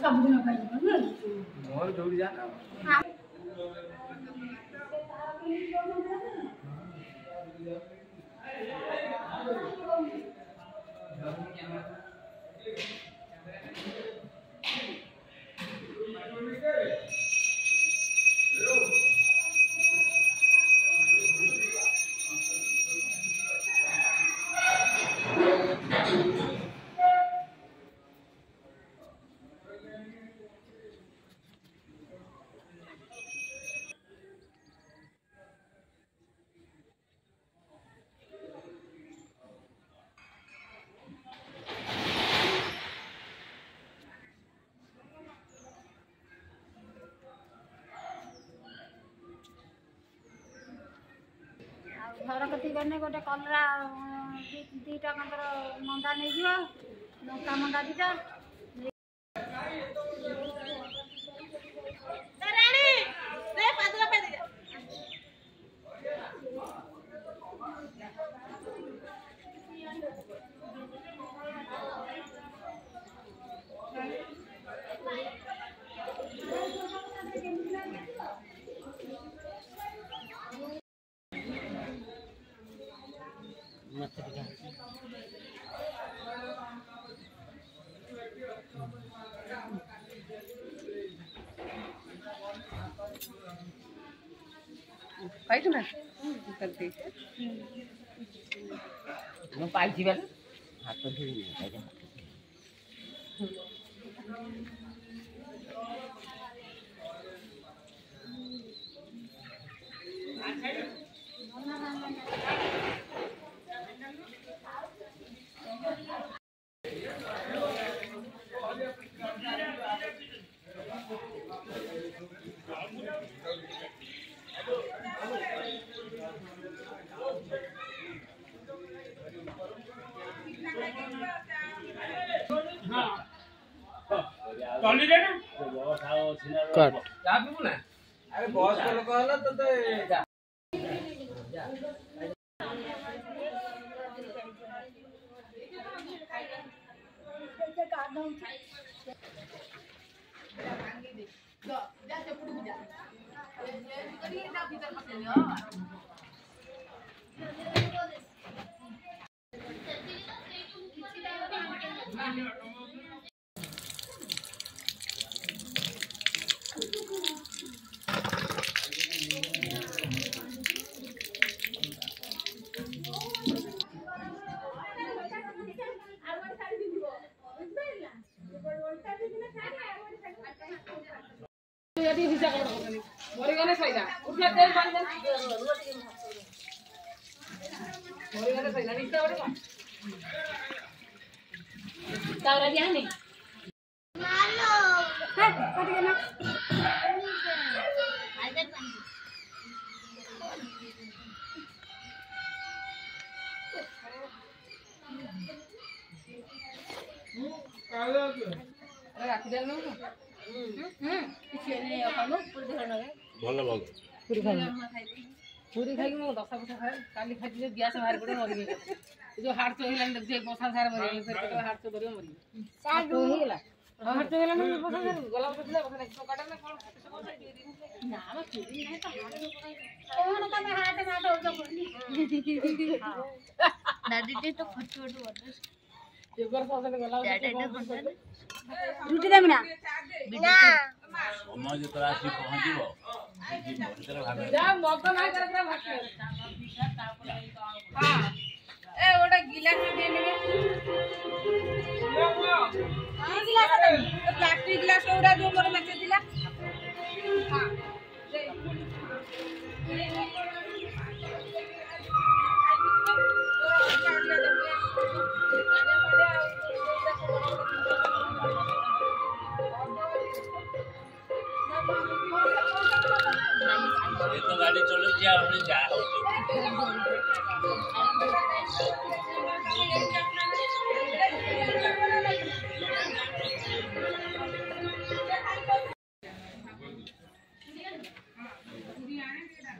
सबदिन मोर जोड़ी जाना घर कति गने गोटे कलरा दीटा मंदा नहीं जीव लंका मंदा दीटा खाइछु ना करते म पाइछि बेला हात तो धुइ खाइछ चली रे ना कट जा भी ना अरे बॉस को लोग हला तो जा यदि दिशा कर मोरी गने सैला उठला तेल पानी दे मोरी गने सैला निस्ता बड़े का तावरा दिया नहीं मालो है कट गया ना आइदर पानी अरे राखी देल न किसी ने अपन पूरी धर लगे भल भल पूरी खाई मो दसा पसा खाए काली खाई जे गैस मार पड़े मर गई जो हार्ट तो हिला जे बसा सार मर गई फिर तो हार्ट तो धरियो मर गई हार्ट तो हिला हार्ट तो हिला न बसा सार गला बसला बसा तो काटा ना कोन ना म चुरी नहीं तो हार्ट कोन तमे हार्ट माट हो तो दादी तो खट खट वाटर एबर सासन गला रुटी देमी ना ना समय जे तोरा आसी पहुंचीबो जी भीतर भागे जा मत ना करे भाग हां ए ओटा गिलास दे लेबे हां गिलास दे प्लास्टिक गिलास ओरा जो मोर मेचे दिला हां ये तो गाड़ी चलो जा हमने जा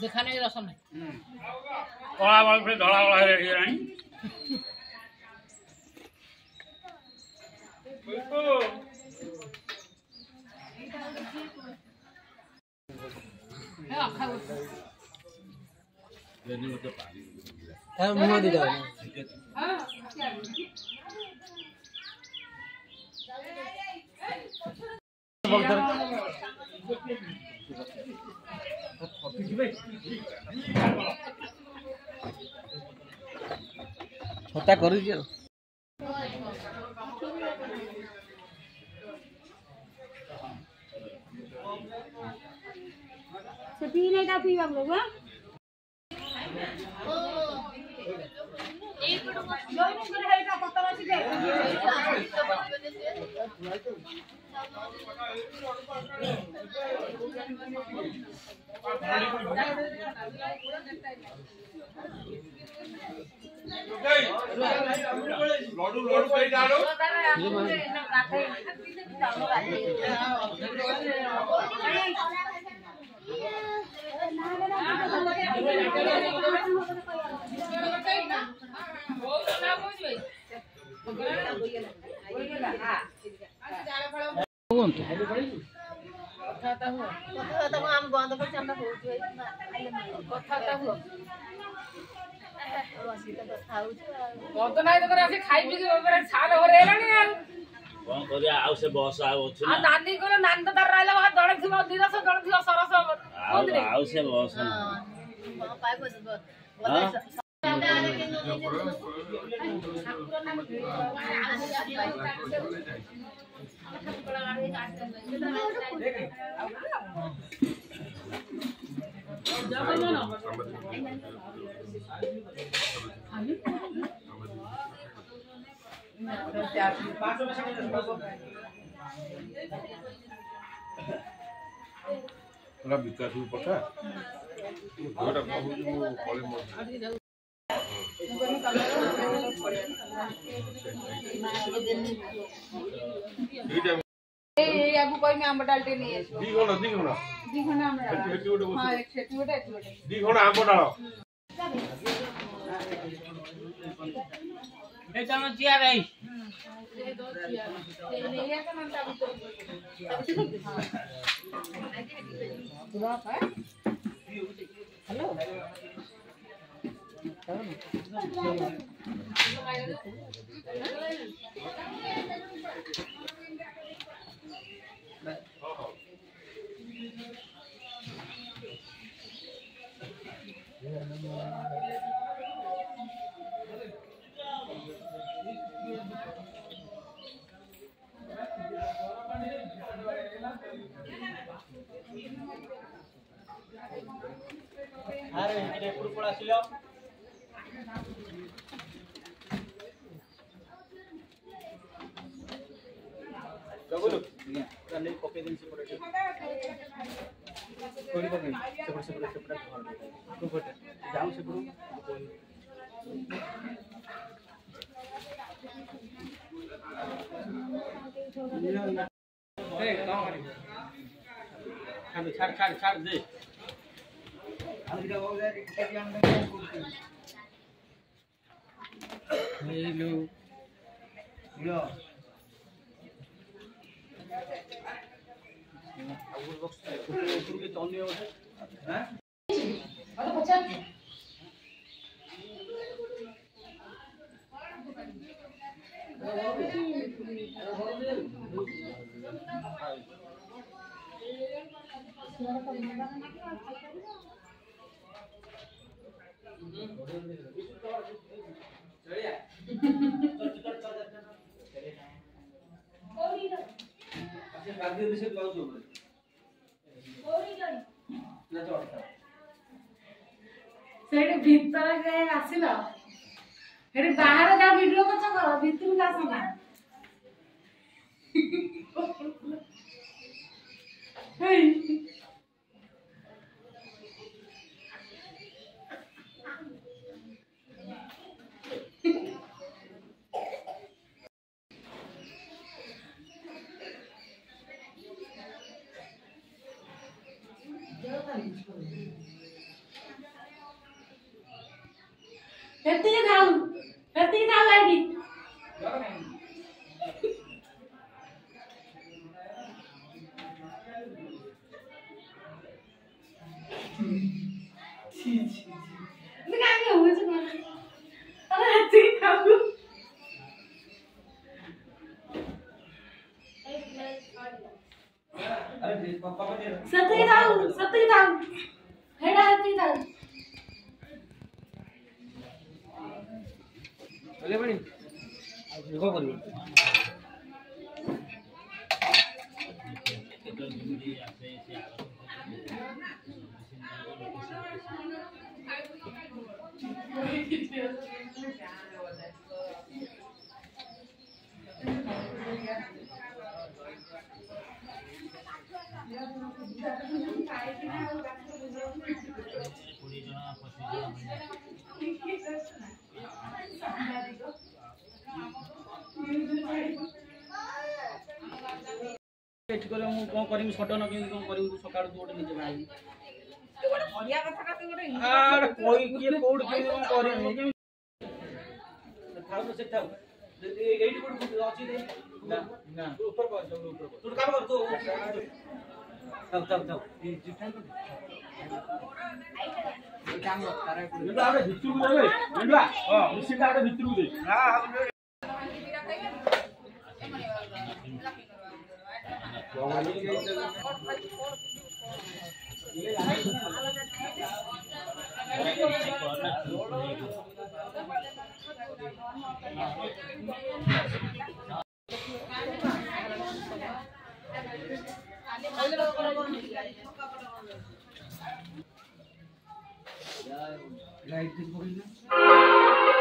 देखा नहीं रसम नहीं कला वाला फिर धड़ा वाला है ये नहीं है अखा ये नहीं तो पानी है मुंह दे दो हां छोटा कर दियो से पी नहीं था पीवा लोग हां एक मिनट जो इन करे है का पता अछि दे लड्डू लड्डू कई डालो हम बंद कर चंदा हो कथा हुआ बंद नहीं तो करे खाई पी के छाल हो रेलानी यार कौन करिया आउ से बस आउ अछि आ नानी को नानी तो दर रहला वहां दड़ थी दिरस दड़ थी सरस आउ से बस हां पाए बस पूरा विकास में पता गोटा बहुत जो कॉलेज में ए आगु कोई में आंब डालते नहीं है दी घणा दी खना आंब डाल हेटी गोटे हां एक छेटी गोटे दी घणा आंब डालो ए चलो चिया भाई ये दो चिया ये नहीं है का नाम पूरा है हेलो अरे इकडे पुरपुळ आसिलो गगुलु तने पके दिन से पड़े कोई पके सेपरेट को कोटे जाऊ से गुरु ए काम करी छाड़ दे हेलो यो आउर बॉक्स ऊपर के तोने होते हैं अरे बच्चा सेठ भीतर गए आसिल हेड बाहर जा वीडियो कच्चा करो भीतर का समा हे ହେତିକି ଥାଉ ଏଇଠି। କାହିଁକି ହଉଛି କଣ? ହେତିକି ଥାଉ। ସେତିକି ଥାଉ ହେଇଟା ହେତିକି ଥାଉ। ହେଲେ ପାଣି କଣ କରିବ? ଏଠି କଲେ ମୁଁ କଣ କରିବି ସଡନ କେମିତି କଣ କରିବି ତୁ ସକାଳୁ ତୁ ଗୋଟେ ନିଜେ ବାହାରିବି ତୁ ଗୋଟେ ବଢିଆ କଥାଟା ତୁ ଗୋଟେ ଆରେ କହି କିଏ କୋଉଠି କେମିତି କଣ କରିବି ଥାଉ ତ ସେ ଥାଉ ଏଇଠି କୋଉଠି ଅଛି ନା ନା ତୁ ଉପର ପଛ ଉପର ତୁ କାମ କର ତୁ ଥାଉ ଏ ଜିଠାନ କାମ କର ଏଟା ଆଡେ ଭିତରକୁ ଯାବେ ଏଣ୍ଡୁଆ ମିଶିଟା ଆଡେ ଭିତରକୁ ଦେ लाइट ठीक पकड़ना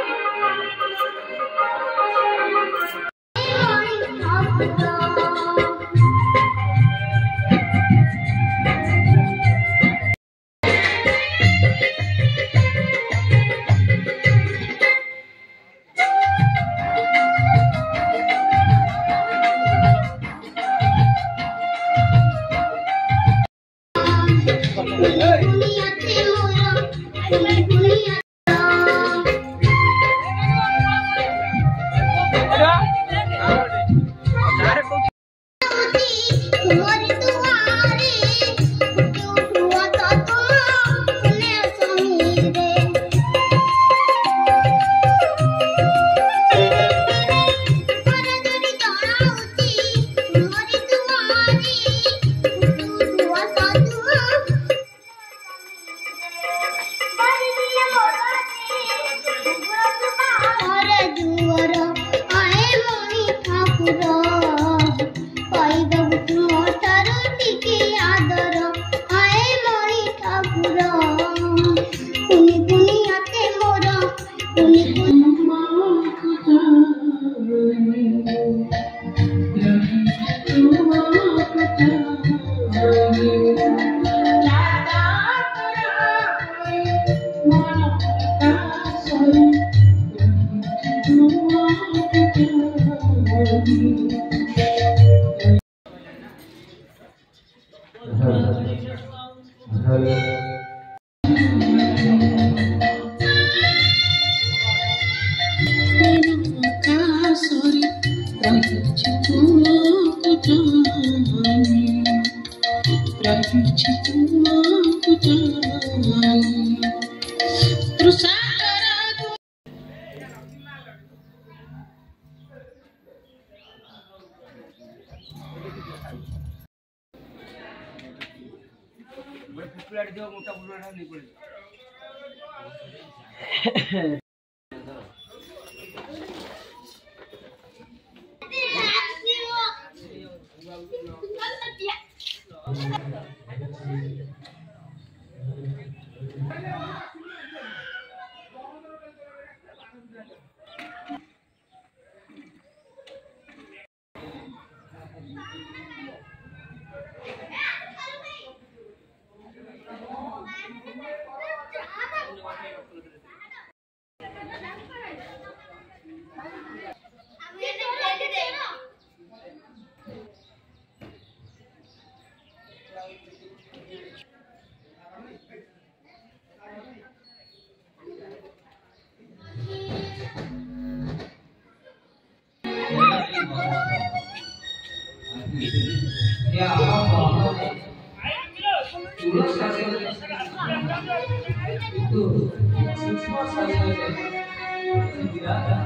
फुटलाट दियो मोटा फुटलाट नहीं पड़े या tulus kasih itu semua saya tidak ada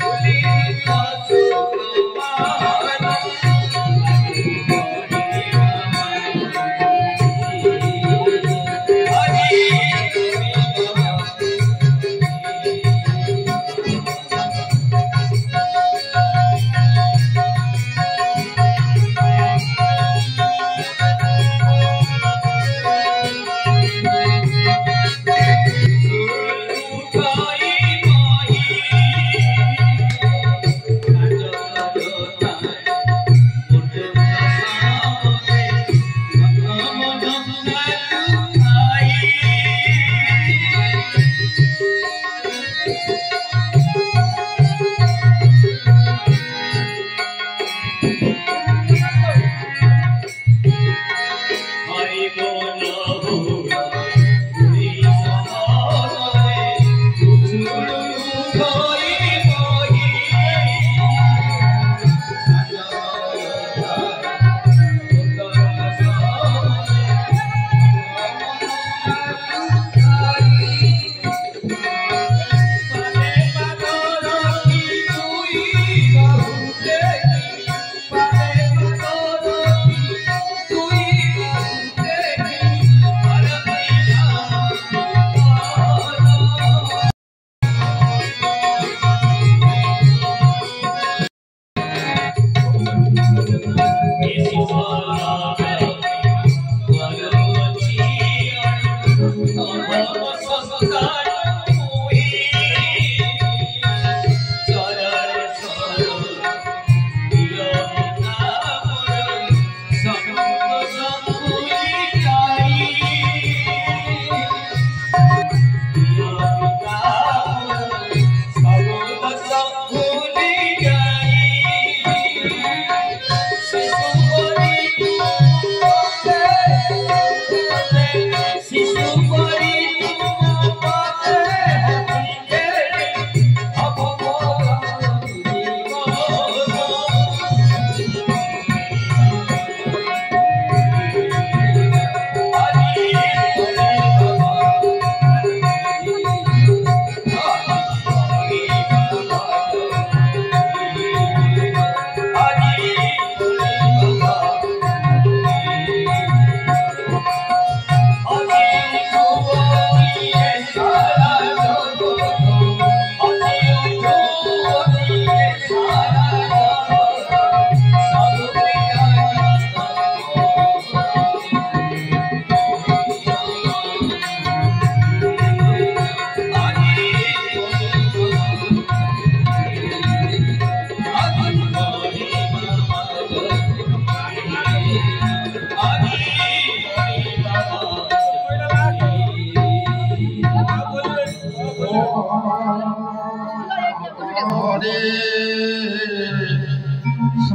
Holy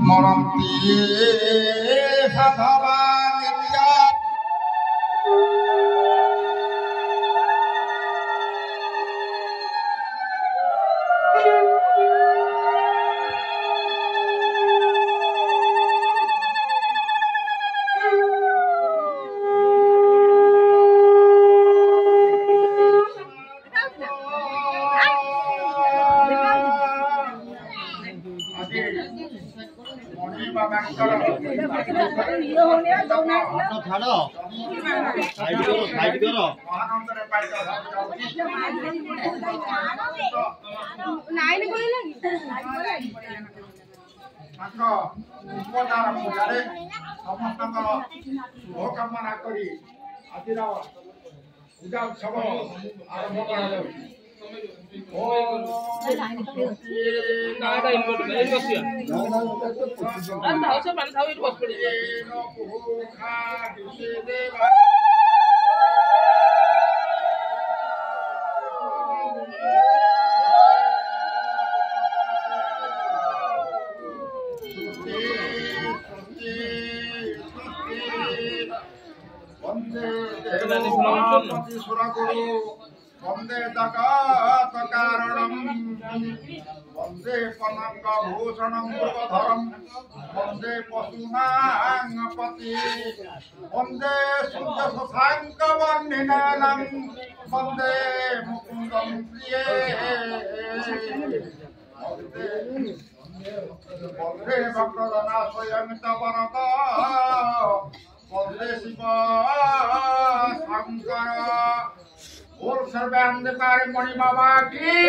स्मरन्ति साधवा नित्या शुभ कामना करी आज पूजा उत्सव आरंभ वंदे जगत कारणम वंदे पनंग भूषणं मृगधरम वंदे पशूनां पति वंदे शुद्ध शशांक वर्णिनानं वंदे मुकुंदं प्रिये वंदे भक्तजना स्वयं तवरद वंदे शिव शंकर और सर्वांधकार मणि बाबा की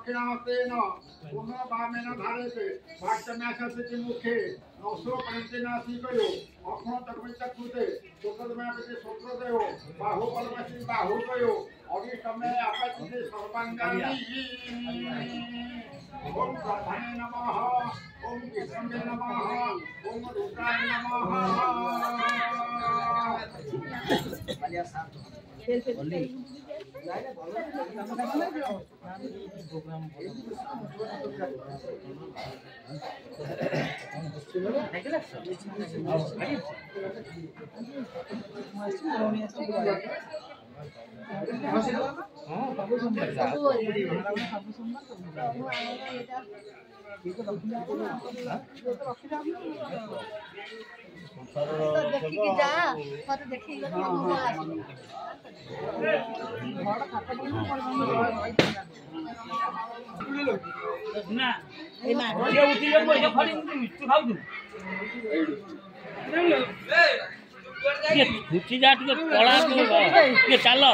दक्षिणास्तेन पुनः वामेन धारेते भाष्यम्यासति मुखे नौसो पंचनासिकयो अखो तकमितकृते सुखदमयति सुकृतयो बाहुबलमसि बाहुकयो अभिष्टमे अपचिते सर्वांगानि ओम ब्रह्मणे नमः ओम विष्णुवे नमः ओम रुद्राय नमः देखिए जा मत देखिए ना ए ना ये उठी गयो ये खड़ी मिट्टी खाउ छु ये उठी जा के कला के ये चलो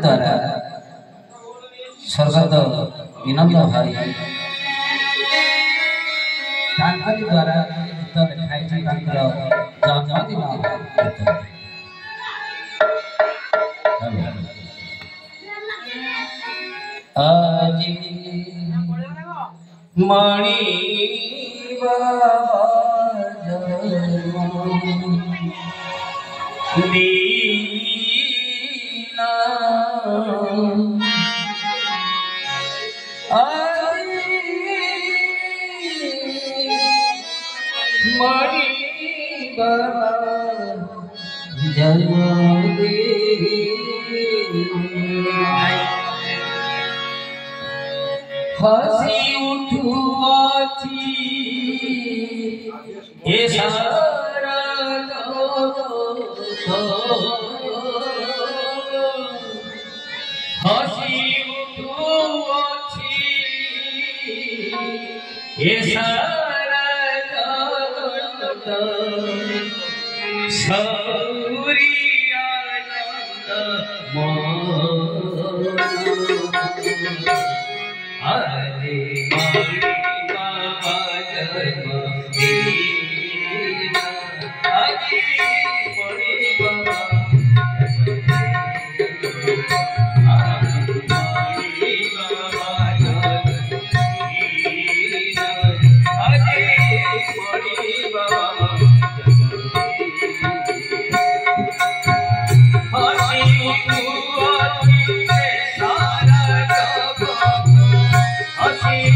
द्वारा स्वर्गत विनोद भाई द्वारा गीत लिखाई जन्मदिन आज मणि दीना हसी उठुआची ये सारा हसी उठुआची ये सारा सौरियानंद हरे बाबा जन्म हरे बाबा हसी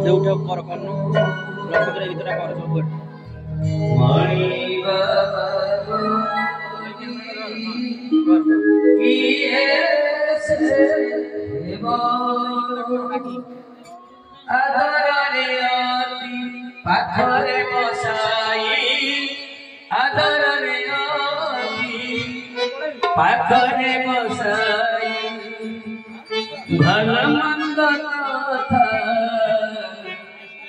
ଯୋଉଟା କର କନୁ ଲକ୍ଷ୍ମୀ ଭିତରେ କର ସବୁ मणि पाखरे बसाई आदरे पाखरे बसाई भल मंद कथा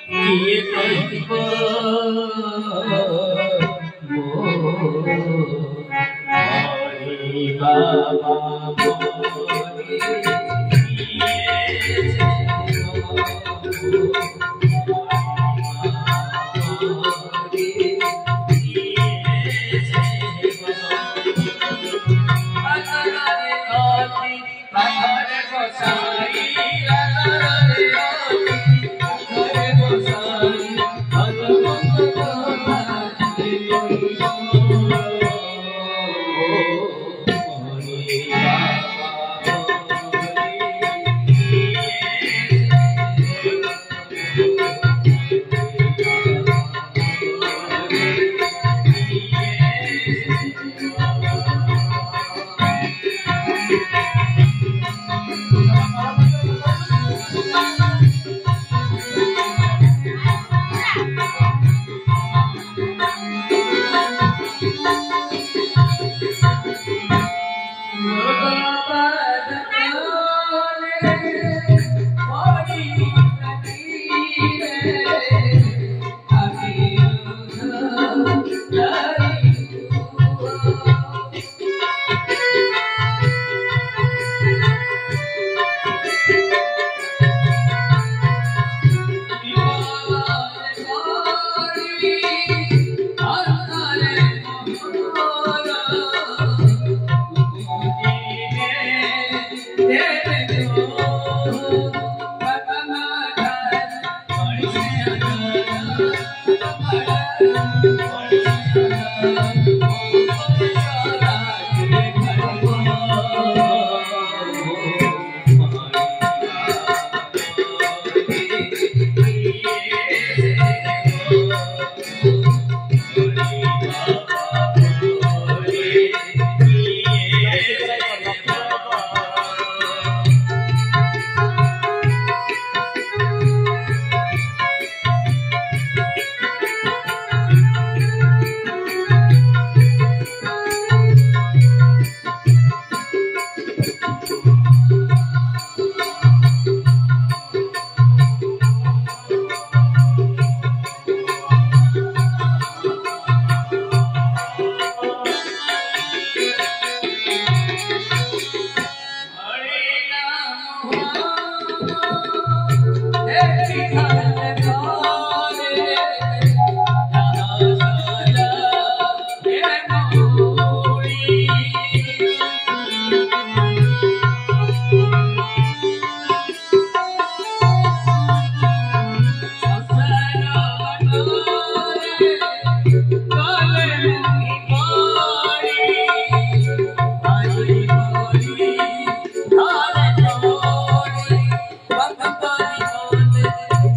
किए कहिब मोरी बाबा मोरी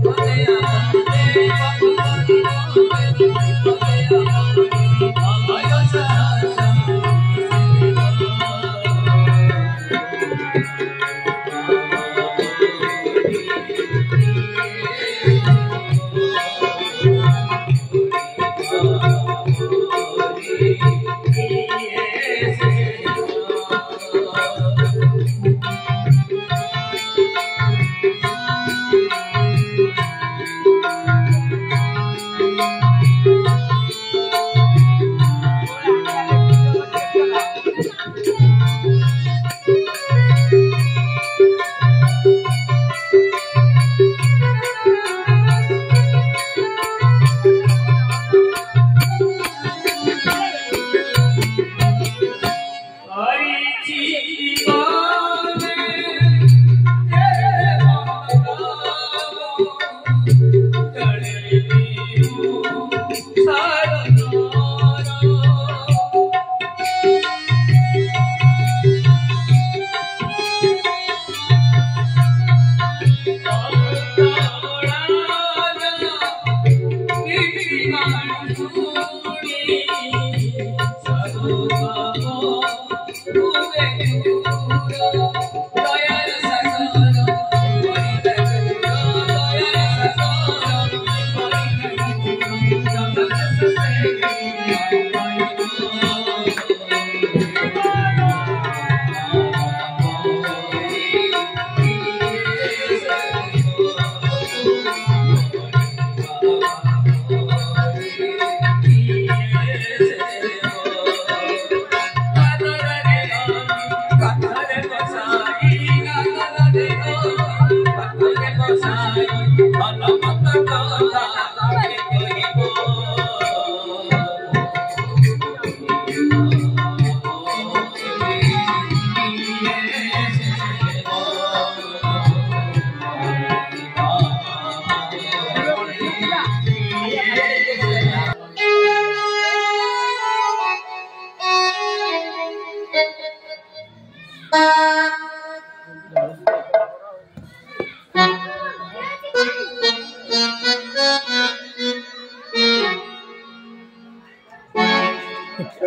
Hare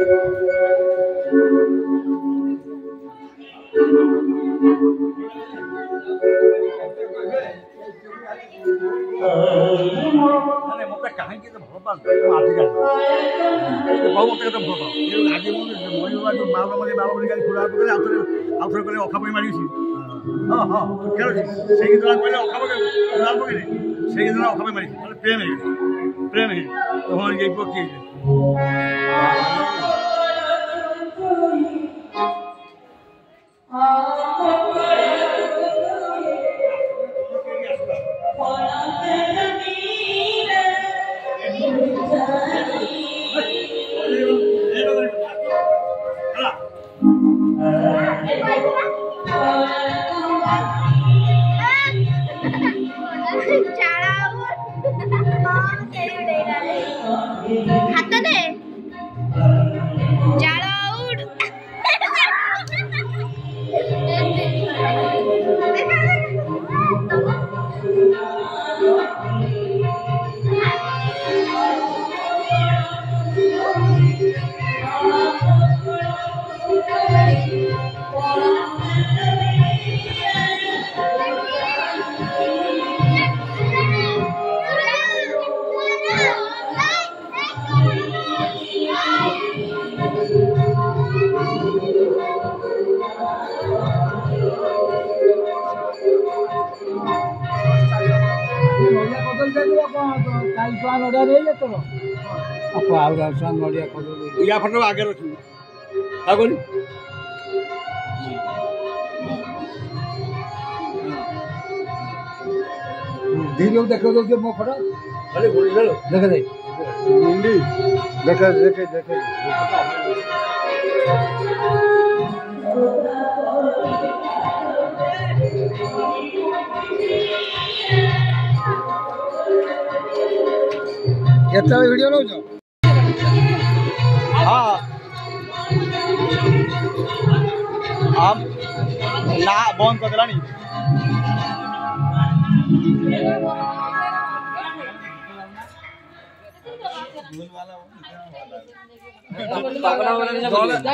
मत कहीं भल पाल आजिका बहुत मत भल पाओ आज मणिबाबा जो बाबा बोली खुला आउ थे कहले अखा मारी हाँ हाँ खेल से कहले अखा पकड़े से अखा मारी प्रेम प्रेम तो हाँ ये किए हाथ दे जाल आउट या फटो आगे रखी आगोनी धीरे देखो तो मो फटो अरे गोली ले देख दे मुंडी देख देख देख केता वीडियो लो जो हाँ हम ना बंद कर दिलानी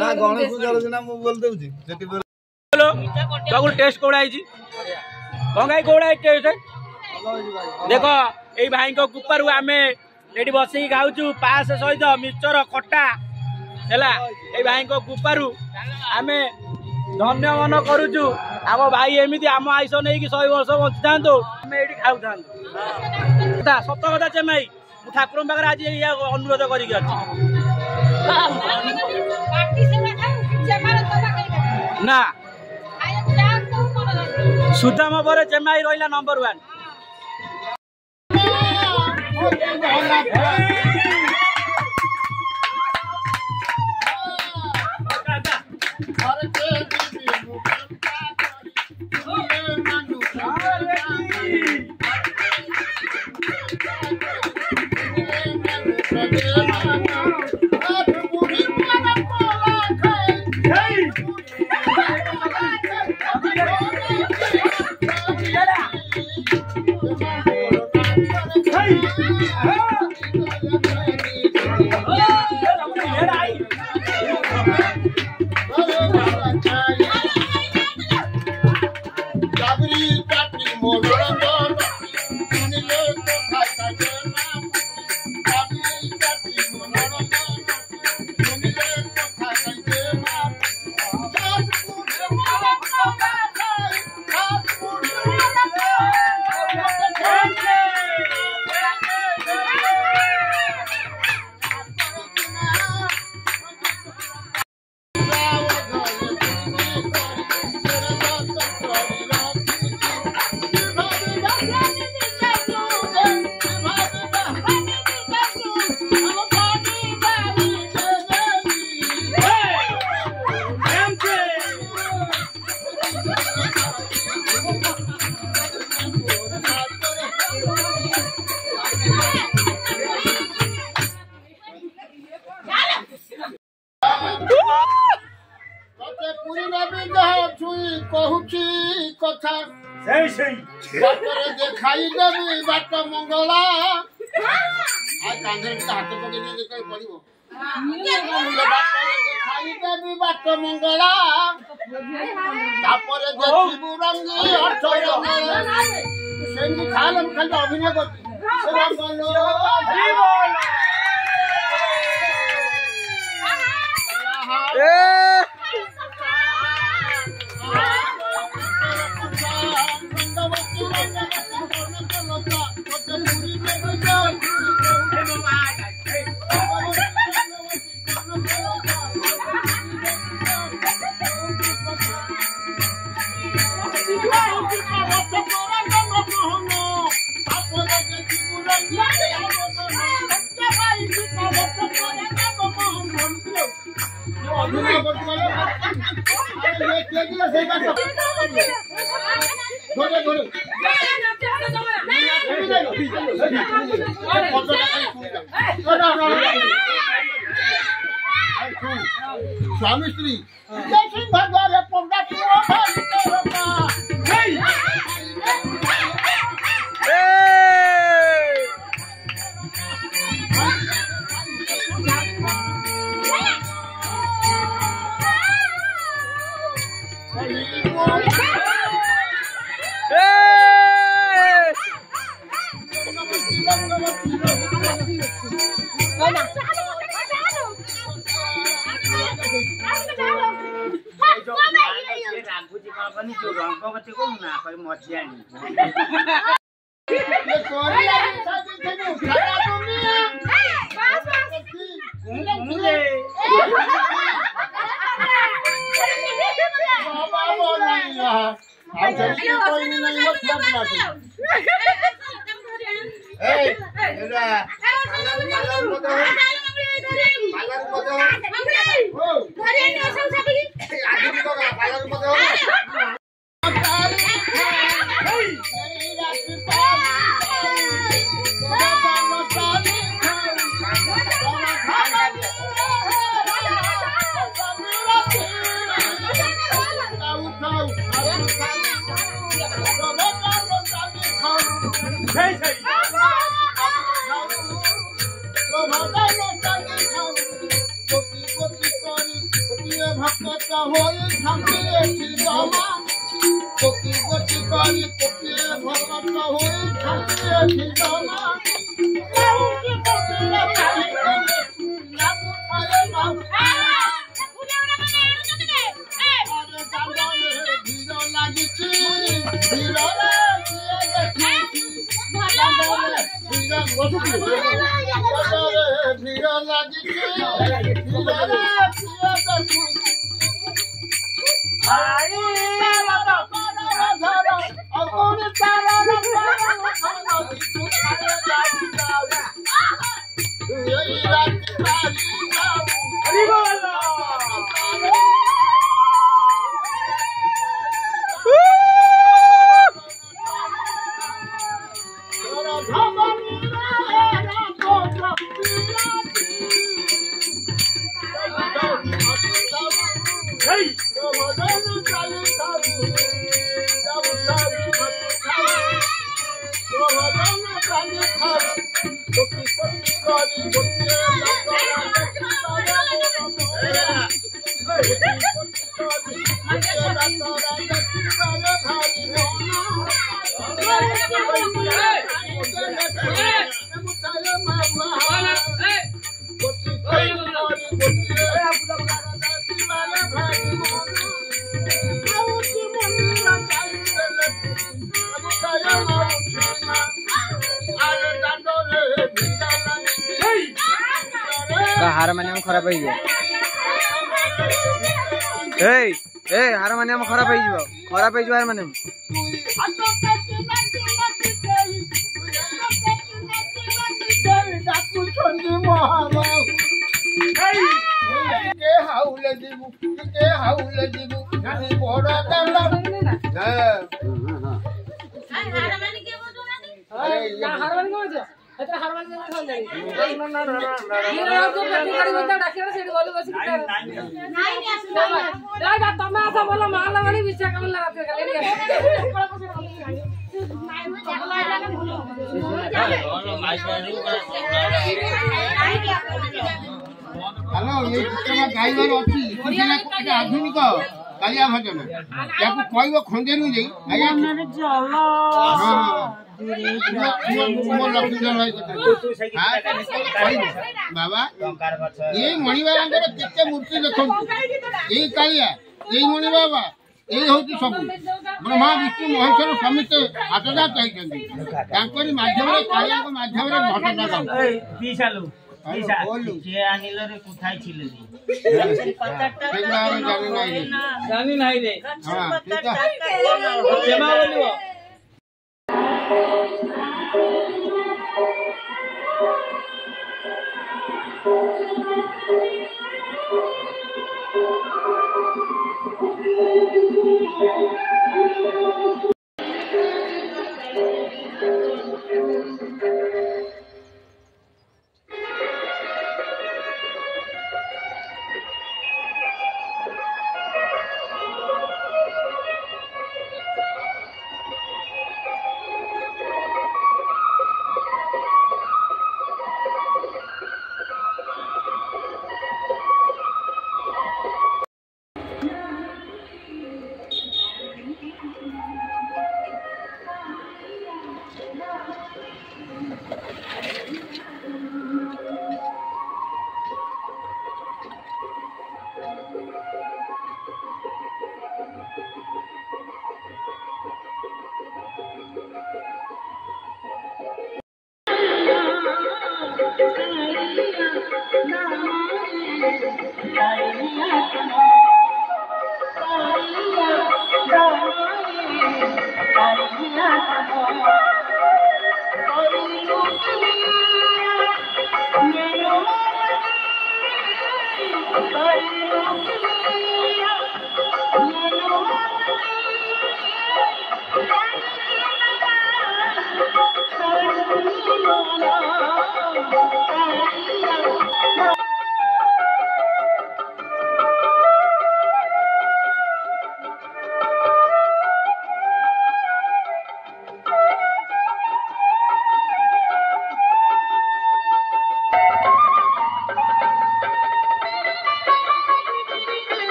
ना गणेश पूजा दिन मु बोल देउची सेति हेलो बाबू टेस्ट कोड़ा आइची गंगाई कोड़ा टेस्ट देखो ए भाई को कुपर आमे एटी बसिक खाऊचु पास सहित मिक्सचर खट्टा है ये भाई को कृपारू आमे धन्य मन करुचु आम भाई एमती आम आयुष नहीं कि 100 वर्ष बची था आम ये खाऊ था सत कथा चेमाई मुझे ठाकुर पाखे आज अनुरोध कर ना सुदाम पर चेमाई रहा नंबर 1 देखाई देवी बाट मंगला हाथ पकड़ पड़ो ଖାଇଦେବି ବାଟ ମଙ୍ଗଳା ତାପରେ ଦେଖିବୁ ରଙ୍ଗି ଅର୍ଥ ସେମିତି ଖାଲି ମୁଁ ଖାଲି ଅଭିନୟ କରୁଛି स्वामी स्त्री भगवान पंडा हारमोनियम खराब हो गया हारमोनियम खराब हो हारमोनियम ये गीतमा गाइबार अछि एटा आधुनिक कालिया भजन याकू कहबो खंडे नु जाई आया मो लक्ष्मण भाई बाबा ये मणि बाबांकर केते मूर्ति देखो ये कालिया ये मणि बाबा ये होती सब ब्रह्मा विष्णु महेश्वर समित आठटा चाहिए तांकरी माध्यम रे कालिया को माध्यम रे भटटा काम की चालू के आनिलो रे कुथाई छिले जानी नाही रे हां ठीक है क्षमा बोलियो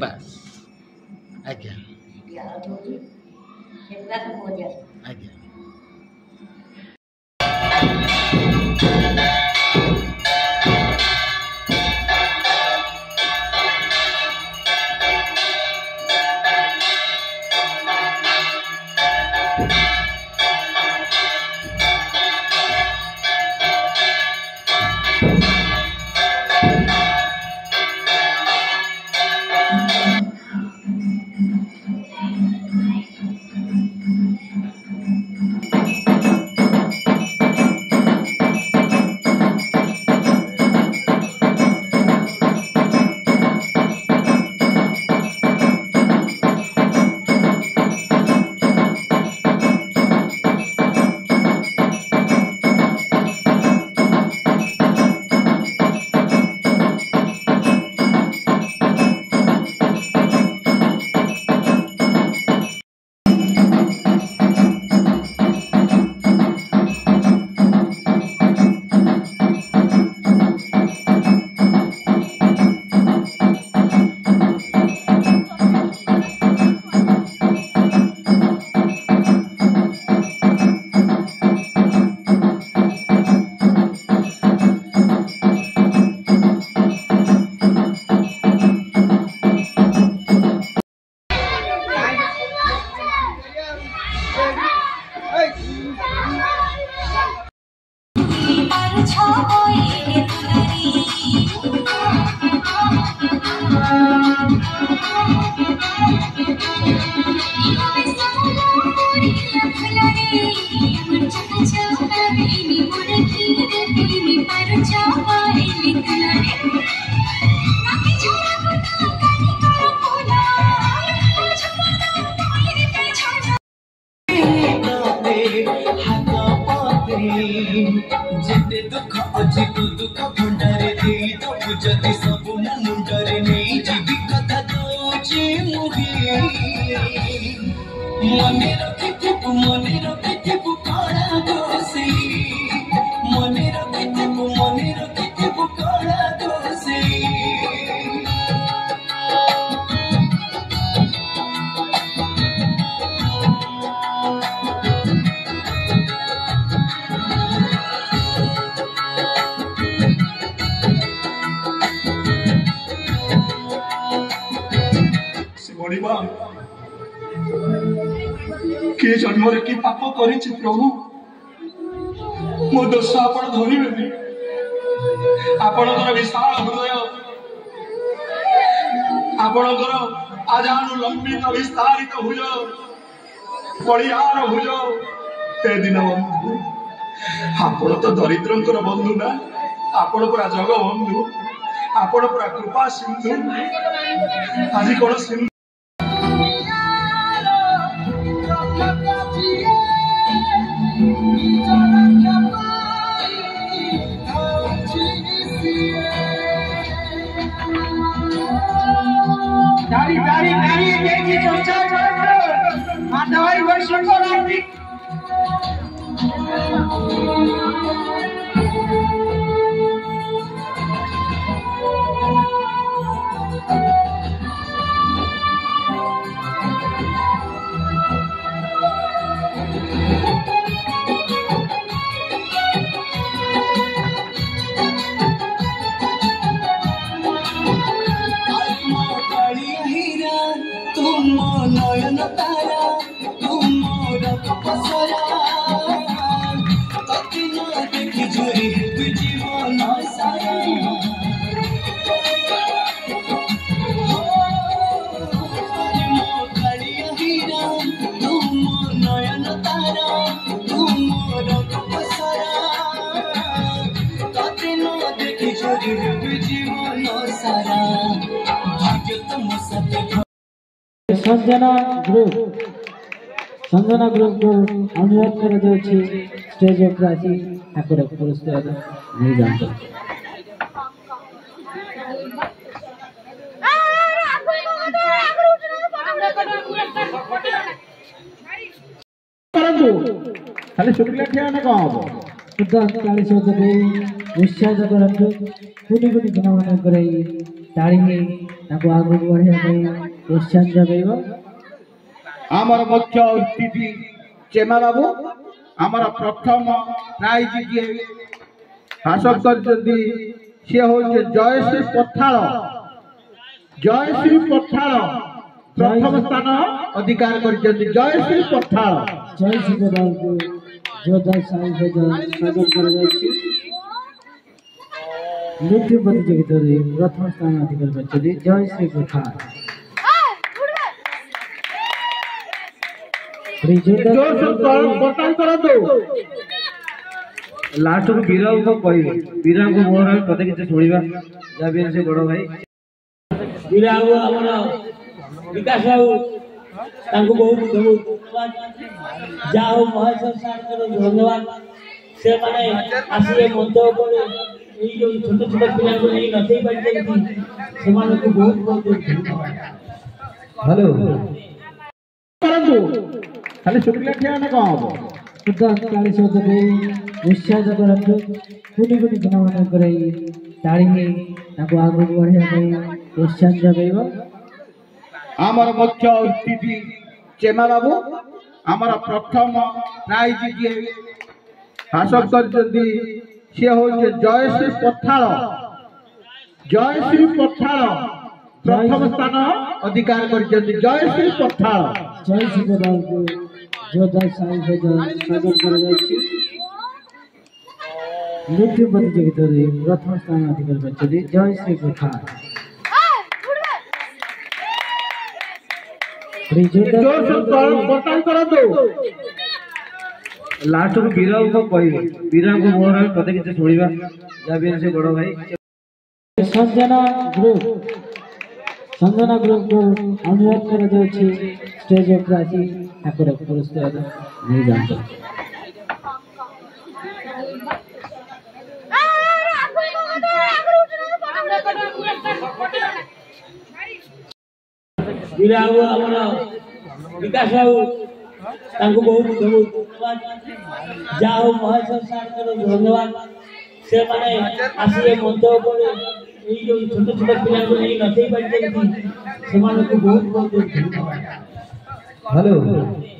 ବାସ୍ ଆଜ୍ଞା ଆଜ୍ଞା जेते दुख अछि तो दुख भंडारे दे तो जति सब मुंडरे नहीं जीवी कथा दोचे मुही मने रखिते पुकारा दोसी मने रखिते पुकारा दोसी के जन्म कि पाप कर प्रभु मो दोष आपण धरवे आपणकर विशाल हृदय आपणकर आजानु लंबित विस्तारित भुज बलिहार भुज हे दिन बंधु आपण तो दरिद्रंकर बंधु ना आपण पूरा जग बंधु आपण पूरा कृपा सिंधु आज कौन Sindhu Dari jadi cocok ada yang bersyukur lagi. नयन तारा तुम पसरा कति न देखी जोरी जीवन सारा हीरा तुम नयन तारा तुम पसरा कति न देखी जोरी जीवन सारा भाग्य तुम सत्य संजना ग्रुप को अनुरोध कर स्टेज पर आसी ठाकुर पुरस्कार नहीं जानते खाली शुक्ला ठिया ना कौन हम शुद्ध 40 उत्साहित करंतु कुनी गुना करे ताड़ी आगे बढ़ाया प्रोत्साहन जगैब आमर मुख्य अतिथि चेमा बाबू आमर प्रथम प्राइज किए हासिल कर जयश्री पठाल प्रथम स्थान अधिकार कर जयश्री पठाल जयश्री दल को जोरदार स्वागत कर नृत्य प्रतियोगिता प्रथम स्थान अधिकार कर जयश्री पठाल लास्ट को वीर को कह वीर को मोर कते किसी शुणा जहाँ भी से बड़ भाई वीर आम विकास बाबू बहुत बहुत जहाँ महेश्वर सार धन्यवाद से मैंने आसिए मंच जो छोट छोट पिला नहीं नचई पार्टी से बहुत बहुत धन्यवाद हेलो खाली शुक्ला ठिया ना कौन हम उत्साहित करते कुनि कुनि पिलामान ताड़ी आगे बढ़ाया प्रोत्साहन जगैब आमर मुख्य अतिथि चेमा बाबू आमर प्रथम प्राइज किए हासिल कर जयश्री पठाल प्रथम स्थान अधिकार कर जयश्री पठाल जयश्री दल को जोरदार स्वागत कर नृत्य प्रतियोगिता प्रथम स्थान अधिकार कर जयश्री पठाल लास्ट को वीर को कह वीर को मोर कते किसी शुणा जहाँ भी से बड़ भाई संजना ग्रुप को अनुरोध कर स्टेज पर आसी पुरस्कार नहीं जानते वीर आम विकास बाबू बहुत बहुत जहाँ महेश्वर सार धन्यवाद से मैंने आसिए मंच जो छोट छोट पिला नहीं नचई पार्टी से बहुत बहुत धन्यवाद हेलो